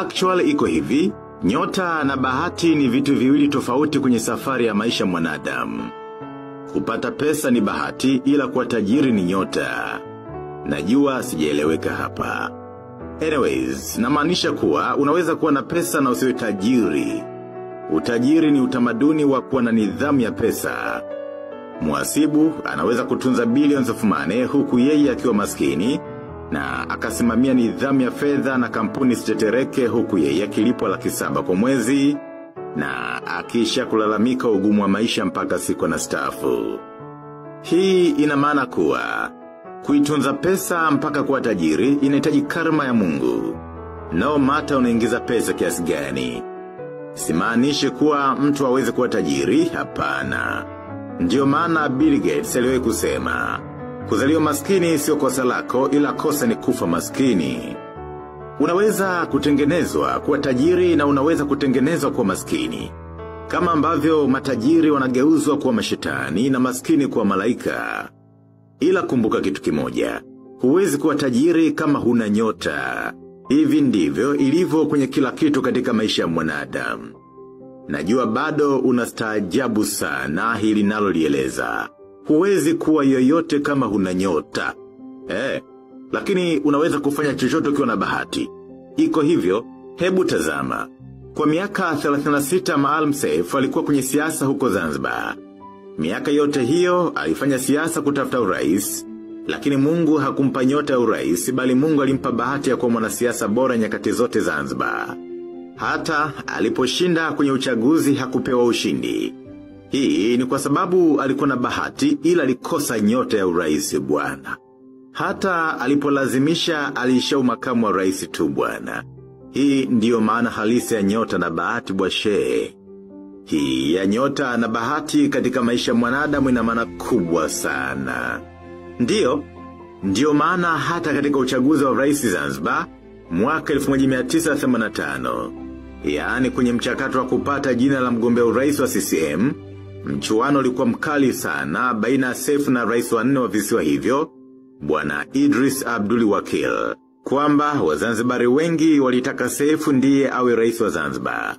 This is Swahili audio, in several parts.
Actually iko hivi, nyota na bahati ni vitu viwili tofauti kwenye safari ya maisha mwanadamu. Kupata pesa ni bahati ila kuwa tajiri ni nyota. Najua sijaeleweka hapa. Anyways, namaanisha kuwa unaweza kuwa na pesa na usiwe tajiri. Utajiri ni utamaduni wa kuwa na nidhamu ya pesa. Mhasibu anaweza kutunza billions of money huku yeye akiwa maskini na akasimamia nidhamu ya fedha na kampuni sitetereke huku yeye akilipwa $700,000 kwa mwezi na akisha kulalamika ugumu wa maisha mpaka siku anastaafu. Hii ina maana kuwa kuitunza pesa mpaka kuwa tajiri inahitaji karma ya Mungu. No matter unaingiza pesa kiasi gani. Simaanishi kuwa mtu hawezi kuwa tajiri, hapana. Ndiyo maana Bill Gates aliwahi kusema, kuzaliwa maskini sio kosa lako ila kosa ni kufa maskini. Unaweza kutengenezwa kuwa tajiri na unaweza kutengenezwa kuwa maskini. Kama ambavyo matajiri wanageuzwa kuwa mashetani na maskini kuwa malaika. Ila kumbuka kitu kimoja, huwezi kuwa tajiri kama huna nyota. Hivi ndivyo ilivyo kwenye kila kitu katika maisha ya mwanadamu. Najua bado unastaajabu sana hili nalo lieleza. Huwezi kuwa yoyote kama huna nyota. Lakini unaweza kufanya chochote ukiwa na bahati. Iko hivyo, hebu tazama. Kwa miaka 36 Maalim Seif alikuwa kwenye siasa huko Zanzibar. Miaka yote hiyo alifanya siasa kutafuta urais, lakini Mungu hakumpa nyota ya urais bali Mungu alimpa bahati ya kuwa mwanasiasa bora nyakati zote Zanzibar. Hata aliposhinda kwenye uchaguzi hakupewa ushindi. Hii ni kwa sababu alikuwa na bahati ila alikosa nyota ya urais bwana. Hata alipolazimisha aliisha makamu wa rais tu bwana. Hii ndiyo maana halisi ya nyota na bahati bwashe. Hii ya nyota na bahati katika maisha ya mwanadamu ina maana kubwa sana. Ndiyo maana hata katika uchaguzi wa rais Zanzibar mwaka 1985, yaani kwenye mchakato wa kupata jina la mgombea urais wa CCM, mchuano ulikuwa mkali sana baina ya Seif na rais wa 4 wa visiwa hivyo, Bwana Idris Abdul Wakil, kwamba Wazanzibari wengi walitaka Seif ndiye awe rais wa Zanzibar.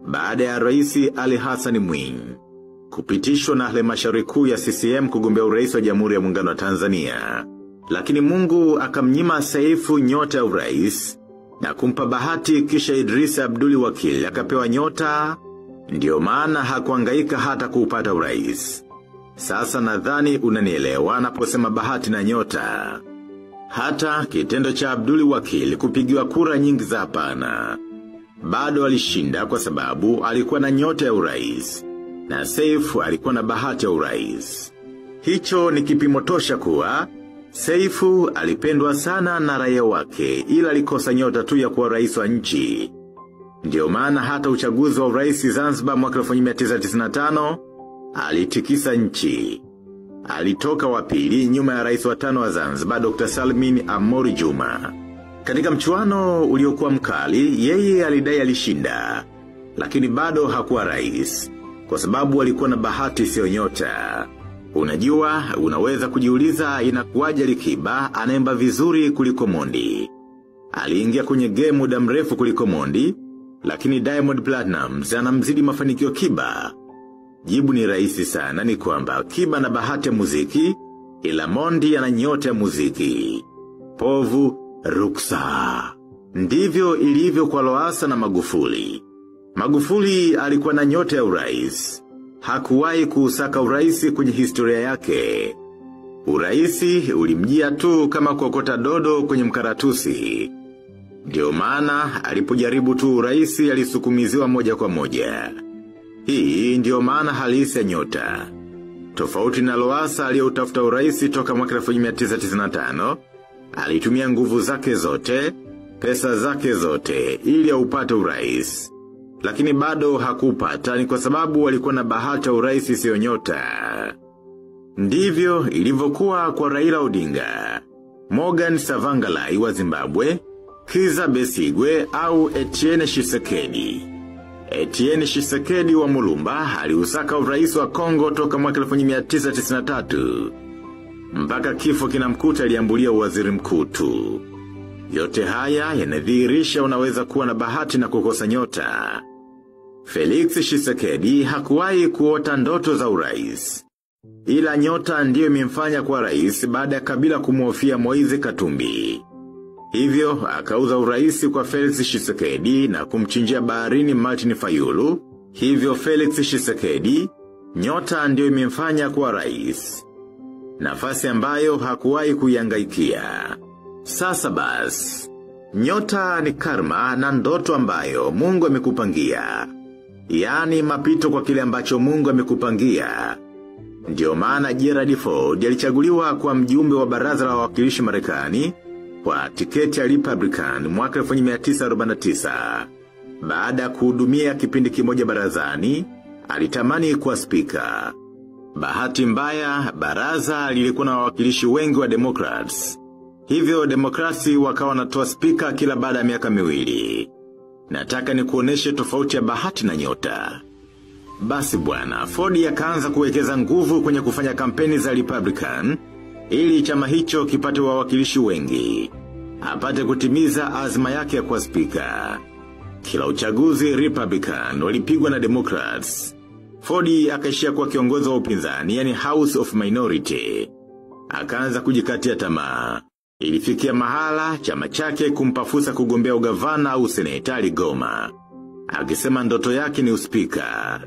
Baada ya rais Ali Hassan Mwinyi kupitishwa na halmashauri kuu ya CCM kugombea urais wa Jamhuri ya Muungano wa Tanzania, lakini Mungu akamnyima Seif nyota ya urais na kumpa bahati kisha Idris Abdul Wakil akapewa nyota. Ndiyo maana hakuhangaika hata kuupata urais. Sasa nadhani unanielewa naposema bahati na nyota. Hata kitendo cha Abdul Wakil kupigiwa kura nyingi za hapana, bado alishinda kwa sababu alikuwa na nyota ya urais na Seif alikuwa na bahati ya urais. Hicho ni kipimo tosha kuwa Seif alipendwa sana na raia wake ila alikosa nyota tu ya kuwa rais wa nchi. Ndiyo maana hata uchaguzi wa urais Zanzibar mwaka 1995 alitikisa nchi. Alitoka wa pili nyuma ya rais wa 5 wa Zanzibar Dr. Salmin Amori Juma. Katika mchuano uliokuwa mkali, yeye alidai alishinda, lakini bado hakuwa rais, kwa sababu alikuwa na bahati sio nyota. Unajua, unaweza kujiuliza inakuwaje Alikiba anaimba vizuri kuliko Mondi. Aliingia kwenye game muda mrefu kuliko Mondi, lakini Diamond Platnumz anamzidi mafanikio Kiba. Jibu ni rahisi sana, ni kwamba Kiba na bahati ya muziki, ila Mondi ana nyota ya muziki. Povu ruksa. Ndivyo ilivyo kwa Lowassa na Magufuli. Magufuli alikuwa na nyota ya urais. Hakuwahi kuusaka urais kwenye historia yake. Uraisi ulimjia tu kama kuokota dodo kwenye mkaratusi. Ndio maana alipojaribu tu urais alisukumiziwa moja kwa moja. Hii ndio maana halisi ya nyota. Tofauti na Lowassa aliyeutafuta urais toka mwaka 1995, alitumia nguvu zake zote, pesa zake zote ili aupate urais. Lakini bado hakupata ni kwa sababu alikuwa na bahati ya urais sio nyota. Ndivyo ilivyokuwa kwa Raila Odinga, Morgan Tsvangirai wa Zimbabwe, Kizza Besigye au Etienne Tshisekedi. Etienne Tshisekedi wa Mulumba aliusaka urais wa Kongo toka mwaka 1993. Mpaka kifo kinamkuta aliambulia waziri mkuu tu. Yote haya yanadhihirisha unaweza kuwa na bahati na kukosa nyota. Felix Tshisekedi hakuwahi kuota ndoto za urais. Ila nyota ndiyo imemfanya kuwa rais baada ya Kabila kumhofia Moise Katumbi. Hivyo akauza urais kwa Felix Tshisekedi na kumchinjia baharini Martin Fayulu. Hivyo Felix Tshisekedi, nyota ndiyo imemfanya kuwa rais. Nafasi ambayo hakuwahi kuihangaikia. Sasa basi, nyota ni karma na ndoto ambayo Mungu amekupangia. Yaani mapito kwa kile ambacho Mungu amekupangia. Ndio maana Gerald Ford alichaguliwa kwa mjumbe wa baraza la wawakilishi Marekani kwa tiketi ya Republican mwaka 1949. Baada ya kuhudumia kipindi kimoja barazani, alitamani kuwa spika. Bahati mbaya, baraza lilikuwa na wawakilishi wengi wa Democrats. Hivyo demokrasi wakawa wanatoa spika kila baada ya miaka miwili. Nataka ni kuoneshe tofauti ya bahati na nyota. Basi bwana, Ford akaanza kuwekeza nguvu kwenye kufanya kampeni za Republican, ili chama hicho kipate wawakilishi wengi. Apate kutimiza azma yake ya kuwa spika. Kila uchaguzi Republican walipigwa na Democrats. Ford akaishia kuwa kiongozi wa upinzani, yani House of Minority. Akaanza kujikatia tamaa. Ilifikia mahala chama chake kumpa fursa kugombea ugavana au seneta aligoma. Akisema ndoto yake ni uspika.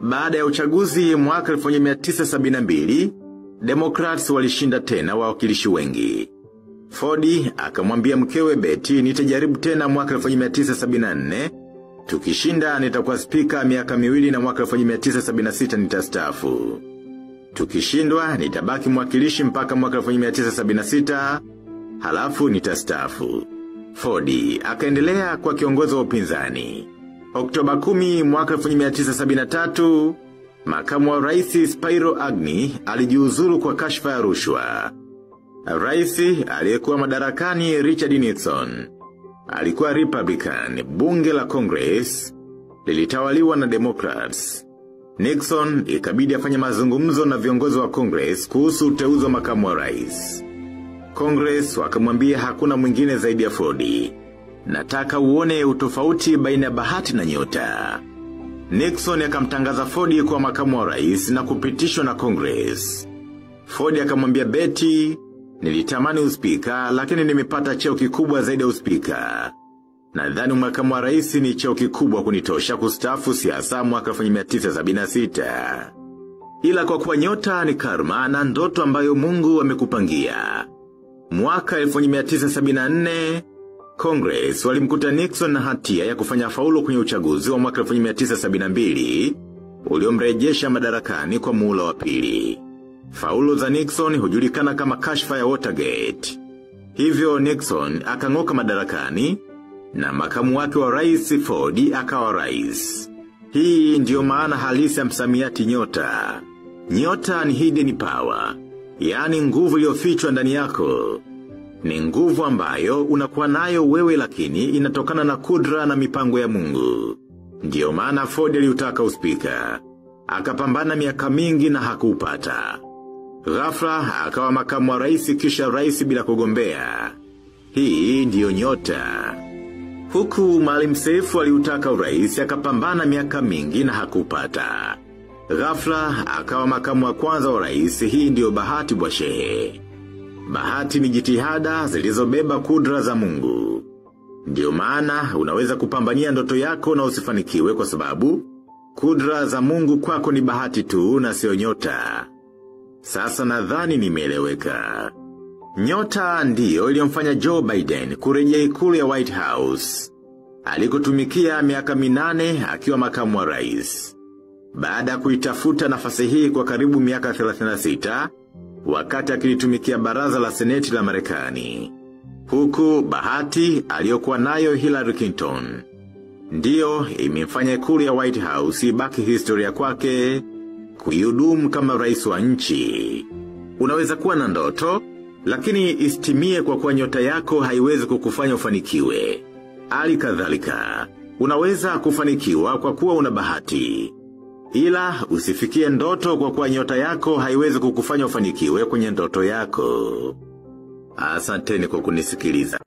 Baada ya uchaguzi mwaka 1972, Democrats walishinda tena wawakilishi wengi. Ford akamwambia mkewe Betty, nitajaribu tena mwaka 1974, tukishinda nitakuwa spika miaka miwili na mwaka 1976 nitastaafu. Tukishindwa nitabaki mwakilishi mpaka mwaka 1976, halafu nitastaafu. Ford akaendelea kwa kiongozi wa upinzani. Oktoba 10 mwaka 1973, makamu wa rais Spiro Agnew alijiuzulu kwa kashfa ya rushwa. Rais aliyekuwa madarakani Richard Nixon alikuwa Republican. Bunge la Congress lilitawaliwa na Democrats. Nixon ikabidi afanye mazungumzo na viongozi wa Congress kuhusu uteuzi wa makamu wa rais. Congress wakamwambia hakuna mwingine zaidi ya Ford. Nataka uone utofauti baina ya bahati na nyota. Nixon akamtangaza Ford kwa makamu wa rais na kupitishwa na Congress. Ford akamwambia Betty, nilitamani uspika lakini nimepata cheo kikubwa zaidi ya uspika. Nadhani makamu wa rais ni cheo kikubwa kunitosha kustaafu siasa mwaka 1976. Ila kwa kuwa nyota ni karma na ndoto ambayo Mungu amekupangia. Mwaka 1974, Congress walimkuta Nixon na hatia ya kufanya faulo kwenye uchaguzi wa mwaka 1972, uliomrejesha madarakani kwa muhula wa pili. Faulo za Nixon hujulikana kama kashfa ya Watergate. Hivyo Nixon akang'oka madarakani na makamu wake wa rais Ford akawa rais. Hii ndiyo maana halisi ya msamiati nyota. Nyota ni hidden power, yani nguvu iliyofichwa ndani yako. Ni nguvu ambayo unakuwa nayo wewe lakini inatokana na kudra na mipango ya Mungu. Ndiyo maana Ford aliutaka uspika. Akapambana miaka mingi na hakupata. Ghafla akawa makamu wa rais kisha rais bila kugombea. Hii ndiyo nyota. Huku Maalim Seif aliutaka urais akapambana miaka mingi na hakupata. Ghafla akawa makamu wa kwanza wa rais. Hii ndiyo bahati bwashehe. Bahati ni jitihada zilizobeba kudra za Mungu. Ndiyo maana unaweza kupambania ndoto yako na usifanikiwe kwa sababu kudra za Mungu kwako ni bahati tu na sio nyota. Sasa nadhani nimeeleweka. Nyota ndiyo iliyomfanya Joe Biden kurejea ikulu ya White House. Alikotumikia miaka 8 akiwa makamu wa rais. Baada ya kuitafuta nafasi hii kwa karibu miaka 36, wakati akilitumikia baraza la seneti la Marekani. Huku bahati aliyokuwa nayo Hillary Clinton ndiyo imemfanya ikulu ya White House ibaki historia kwake, kuihudumu kama rais wa nchi. Unaweza kuwa na ndoto, lakini isitimie kwa kuwa nyota yako haiwezi kukufanya ufanikiwe. Hali kadhalika, unaweza kufanikiwa kwa kuwa una bahati. Ila usifikie ndoto kwa kuwa nyota yako haiwezi kukufanya ufanikiwe kwenye ndoto yako. Asanteni kwa kunisikiliza.